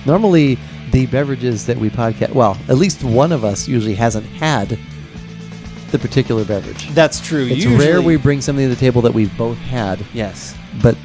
Normally, the beverages that we podcast, well, at least one of us usually hasn't had the particular beverage. That's true. It's rare we bring something to the table that we've both had. Yes. But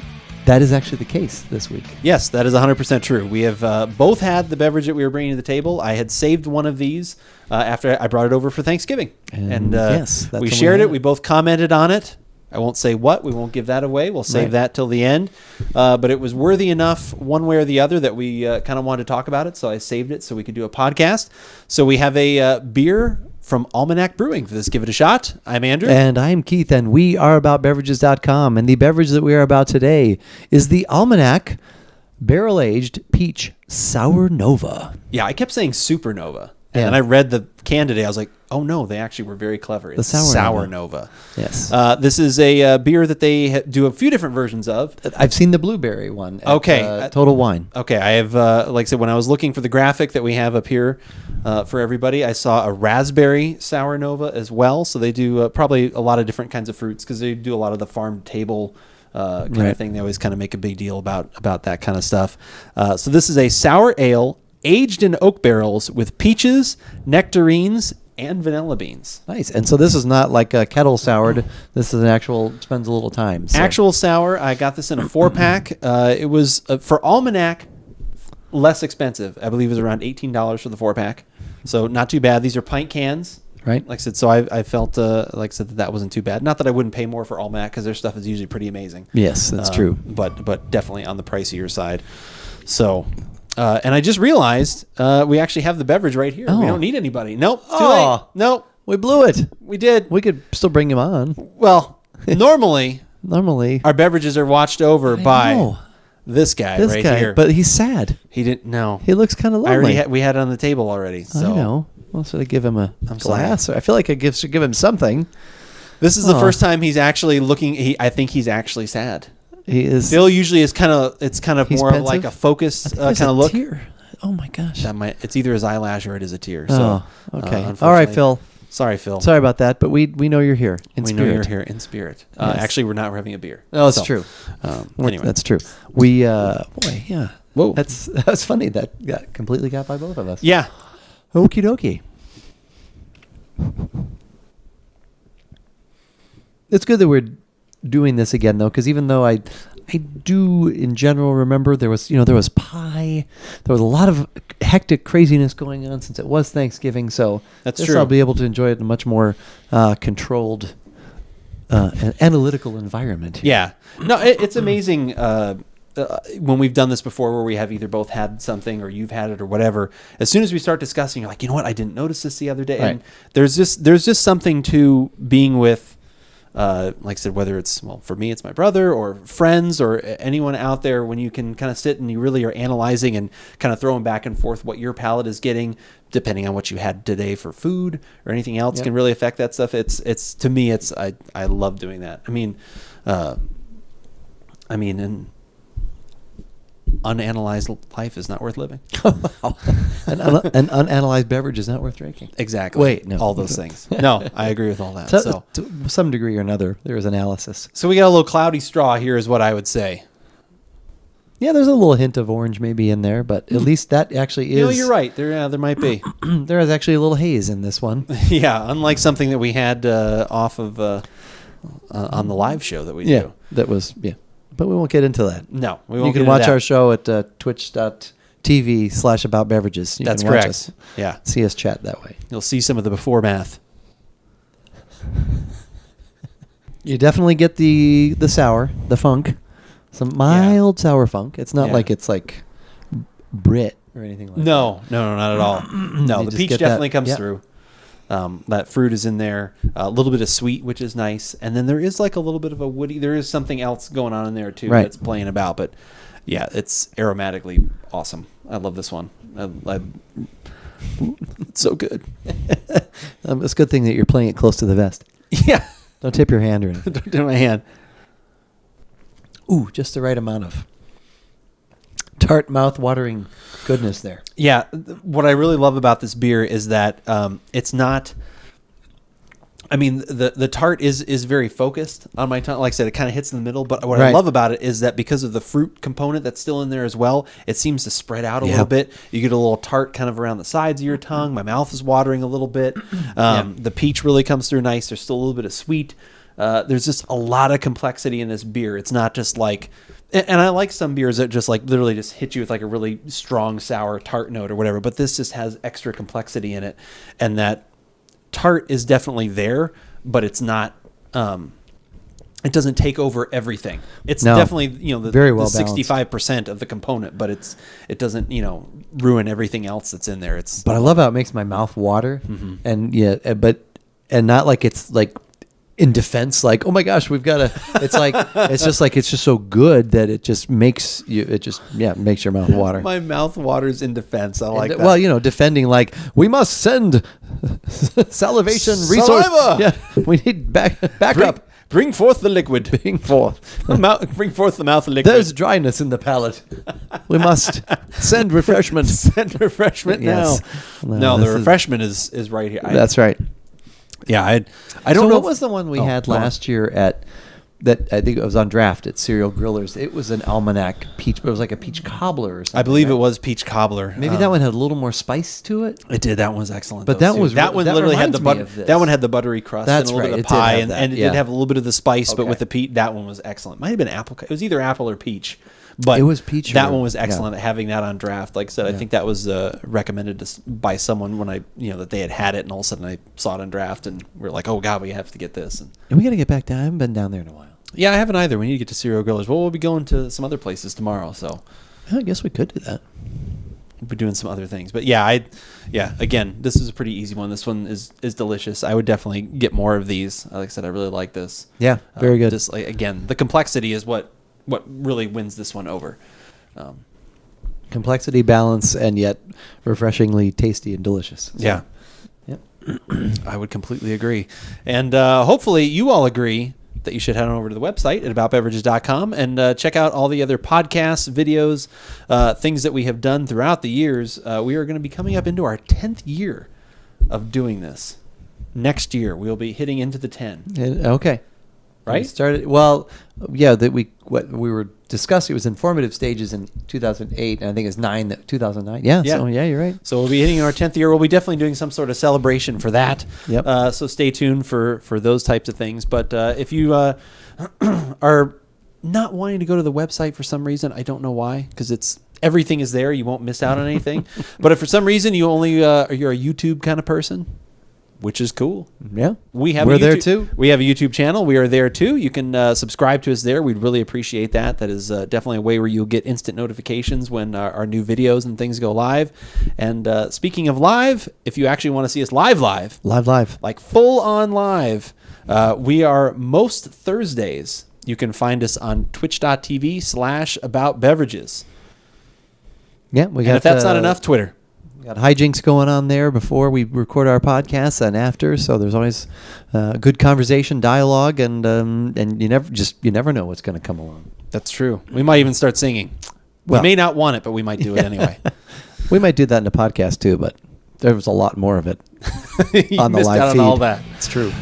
that is actually the case this week. Yes, that is 100% true. We have both had the beverage that we were bringing to the table. I had saved one of these after I brought it over for Thanksgiving. And yes, we shared it. We both commented on it. I won't say what. We won't give that away. We'll save that till the end. But it was worthy enough one way or the other that we kind of wanted to talk about it. So I saved it so we could do a podcast. So we have a beer from Almanac Brewing for this. Give it a shot. I'm Andrew. And I'm Keith, and we are AboutBeverages.com. And the beverage that we are about today is the Almanac Barrel-Aged Peach Sournova. Yeah, I kept saying Supernova. And Yeah. then I read the can today. I was like, oh, no, they actually were very clever. It's Sournova. Yes. This is a beer that they do a few different versions of. I've seen the blueberry one at, Okay. Total Wine. Okay, I have, like I said, when I was looking for the graphic that we have up here for everybody, I saw a raspberry Sournova as well. So they do probably a lot of different kinds of fruits because they do a lot of the farm table kind of thing. They always kind of make a big deal about that kind of stuff. So this is a sour ale aged in oak barrels with peaches, nectarines, and vanilla beans. Nice. And so this is not like a kettle soured. This is an actual, spends a little time. So. Actual sour. I got this in a 4-pack. It was, for Almanac, less expensive. I believe it was around $18 for the 4-pack. So not too bad. These are pint cans. Right. Like I said, so I felt, like I said, that wasn't too bad. Not that I wouldn't pay more for Almanac because their stuff is usually pretty amazing. Yes, that's true. But definitely on the pricier side. So... and I just realized we actually have the beverage right here. Oh. We don't need anybody. Nope. Too late. Nope. We blew it. We did. We could still bring him on. Well, normally our beverages are watched over by this guy here. But he's sad. He didn't know. He looks kind of lonely. We had it on the table already. So. I know. Well, should I give him a glass? I feel like I should give him something. This is the first time he's actually looking. I think he's actually sad. He is. Phil usually is kind of more pensive? of like a focus kind of look. Tear. Oh my gosh. It's either his eyelash or it is a tear. So, okay. All right, Phil. Sorry, Phil. Sorry about that, but we know you're here in spirit. We know you're here in spirit. Yes. Actually, we're not. We're having a beer. Oh, that's true. Anyway, that's true. We boy, yeah. Whoa, that's funny. That completely got by both of us. Yeah. Okie dokie. It's good that we're doing this again, though, because even though I do in general remember there was pie, there was a lot of hectic craziness going on since it was Thanksgiving. So that's true. I'll be able to enjoy it in a much more controlled, and analytical environment. Yeah, no, it's amazing when we've done this before, where we have either both had something or you've had it or whatever. As soon as we start discussing, you're like, you know what, I didn't notice this the other day, and there's just something to being with. Like I said, whether it's, for me, it's my brother or friends or anyone out there, when you can kind of sit and you really are analyzing and kind of throwing back and forth what your palate is getting, depending on what you had today for food or anything else, can really affect that stuff. It's to me, I love doing that. I mean, an unanalyzed life is not worth living. An unanalyzed beverage is not worth drinking. Exactly. Wait, no. All those things. No, I agree with all that. So to some degree or another, there is analysis. So we got a little cloudy straw here is what I would say. Yeah, there's a little hint of orange maybe in there, but at least that actually is... You know, you're right. There might be. There is actually a little haze in this one. Yeah, unlike something that we had off of on the live show that we do. That was... Yeah. But we won't get into that. No, we won't. You can watch our show at twitch.tv/AboutBeverages. That's correct. Yeah. See us chat that way. You'll see some of the before math. You definitely get the sour, the funk. Some mild sour funk. It's not like it's like Brit or anything like that. No, not at all. No, the peach definitely comes through. That fruit is in there, a little bit of sweet, which is nice. And then there is like a little bit of a woody. There is something else going on in there too that's playing about. But yeah, it's aromatically awesome. I love this one. It's so good. It's a good thing that you're playing it close to the vest. Yeah. Don't tip your hand or anything. Don't tip my hand. Ooh, just the right amount of tart, mouth-watering goodness there. Yeah, what I really love about this beer is that it's not I mean, the tart is very focused on my tongue. Like I said, it kind of hits in the middle. But what I Right. love about it is that because of the fruit component that's still in there as well, it seems to spread out a little bit. You get a little tart kind of around the sides of your tongue. My mouth is watering a little bit. The peach really comes through nice. There's still a little bit of sweet. There's just a lot of complexity in this beer. It's not just like... And I like some beers that just like literally just hit you with like a really strong sour tart note or whatever. But this just has extra complexity in it. And that tart is definitely there, but it's not... it doesn't take over everything. It's definitely, Very well the 65% of the component, but it doesn't, ruin everything else that's in there. But I love how it makes my mouth water, and and not like it's like in defense, like, oh my gosh, we've got to. It's like it's just so good that it just makes you. It just makes your mouth water. My mouth waters in defense. I like that. Well, defending like we must send salivation resource. Saliva! Yeah, we need backup. Bring forth the liquid. Bring forth. Bring forth the mouth liquid. There's dryness in the palate. We must send refreshment. Send refreshment now. Yes. No, the refreshment is right here. That's right. Yeah, I don't know. What was the one we had last year at that? I think it was on draft at Cereal Grillers. It was an Almanac Peach, but it was like a peach cobbler or something. I believe it was peach cobbler. Maybe that one had a little more spice to it. It did. That one was excellent. But though, that one literally had the reminds me butter. of this. That one had the buttery crust That's and a little right. bit of It did pie, have that, and it did have a little bit of the spice. But with the peach, that one was excellent. Might have been apple. It was either apple or peach. But it was peach. That one was excellent at having that on draft. Like I said, I think that was recommended by someone when that they had it, and all of a sudden I saw it on draft, and we are like, oh god, we have to get this. And we got to get back down. I haven't been down there in a while. Yeah, I haven't either. We need to get to Cereal Grillers. Well, we'll be going to some other places tomorrow, so I guess we could do that. We'll be doing some other things. But again, this is a pretty easy one. This one is delicious. I would definitely get more of these. Like I said, I really like this. Yeah, very good. Just again, the complexity is what really wins this one over. Complexity, balance, and yet refreshingly tasty and delicious. So, yeah. Yep. I would completely agree. And hopefully you all agree that you should head on over to the website at aboutbeverages.com and check out all the other podcasts, videos, things that we have done throughout the years. We are going to be coming up into our 10th year of doing this. Next year, we'll be hitting into the 10. Okay. Right? We started, that what we were discussing, it was informative stages in 2008, and I think it's 2009. Yeah. So, you're right. So we'll be hitting our 10th year. We'll be definitely doing some sort of celebration for that. Yep. So stay tuned for those types of things. But if you are not wanting to go to the website for some reason, I don't know why, because everything is there. You won't miss out on anything. But if for some reason you only you're a YouTube kind of person, which is cool. Yeah. We're there too. We have a YouTube channel. We are there too. You can subscribe to us there. We'd really appreciate that. That is definitely a way where you'll get instant notifications when our new videos and things go live. And speaking of live, if you actually want to see us live, like full on live, we are most Thursdays. You can find us on twitch.tv/AboutBeverages. Yeah. And if that's not enough, Twitter. Got hijinks going on there before we record our podcasts and after, so there's always good conversation, dialogue, and you never know what's going to come along. That's true. We might even start singing. We may not want it, but we might do it anyway. We might do that in the podcast too, but there was a lot more of it on the missed live out feed. on all that. It's true.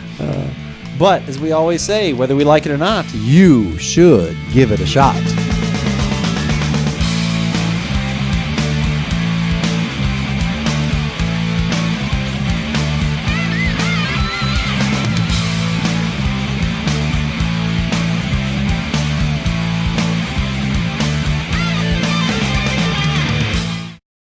But as we always say, whether we like it or not, you should give it a shot.